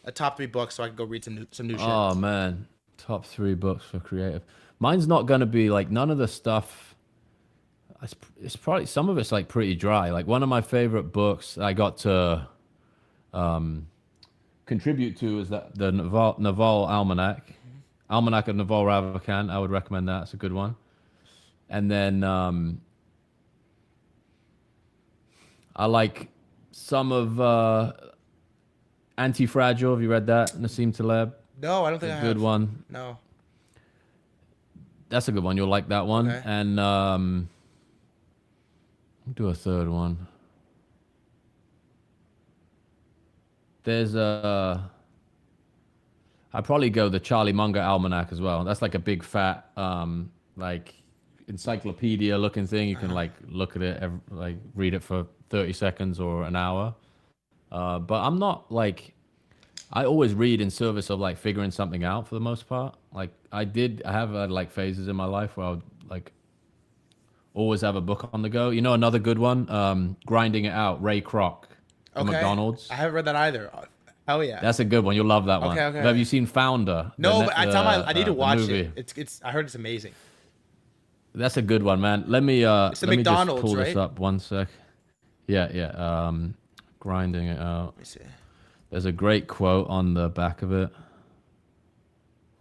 a top 3 books, so I can go read some new shit. Oh man, top 3 books for creative. Mine's not gonna be like none of the stuff. It's probably some of it's like pretty dry. Like one of my favorite books I got to contribute to is that the Naval Almanac, Almanac of Naval Ravikant. I would recommend that. It's a good one. And then I like some of Anti-Fragile. Have you read that? Nassim Taleb. No, I don't think I A have. good one. No. That's a good one. You'll like that one. Okay. And I'll do a third one. There's I'd probably go the Charlie Munger Almanac as well. That's like a big fat like encyclopedia looking thing. You can like look at it, like read it for 30 seconds or an hour. But I'm not like, I always read in service of like figuring something out for the most part. Like I have had like phases in my life where I would like always have a book on the go. You know, another good one, Grinding It Out, Ray Kroc, from Okay. McDonald's. I haven't read that either. Hell yeah. That's a good one. You'll love that one. Okay. Have you seen Founder? No, but I need to watch movie? it. It's I heard it's amazing. That's a good one, man. Let me It's the let me just McDonald's, pull right? this up 1 sec. Yeah. Grinding It Out. Let me see. There's a great quote on the back of it.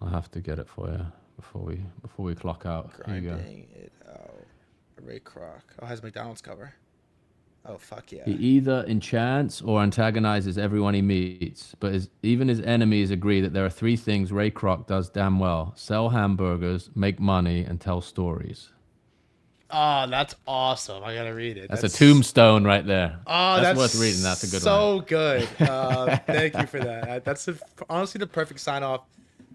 I'll have to get it for you before we clock out. Here you go. Grinding It Out. Ray Kroc. Oh, it has McDonald's cover. Oh, fuck yeah. He either enchants or antagonizes everyone he meets, but even his enemies agree that there are 3 things Ray Kroc does damn well: sell hamburgers, make money, and tell stories. Oh, that's awesome. I gotta read it. That's a tombstone right there. Oh, that's worth reading. That's a good one. So good. Thank you for that. That's honestly the perfect sign off.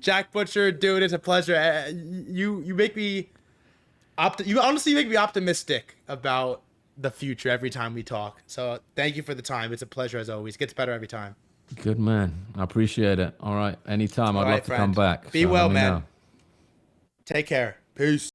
Jack Butcher, dude, it's a pleasure. You make me you honestly make me optimistic about the future every time we talk. So thank you for the time. It's a pleasure as always. Gets better every time. Good man. I appreciate it. All right. Anytime. I'd love to come back. Be So well, let me man. know. Take care. Peace.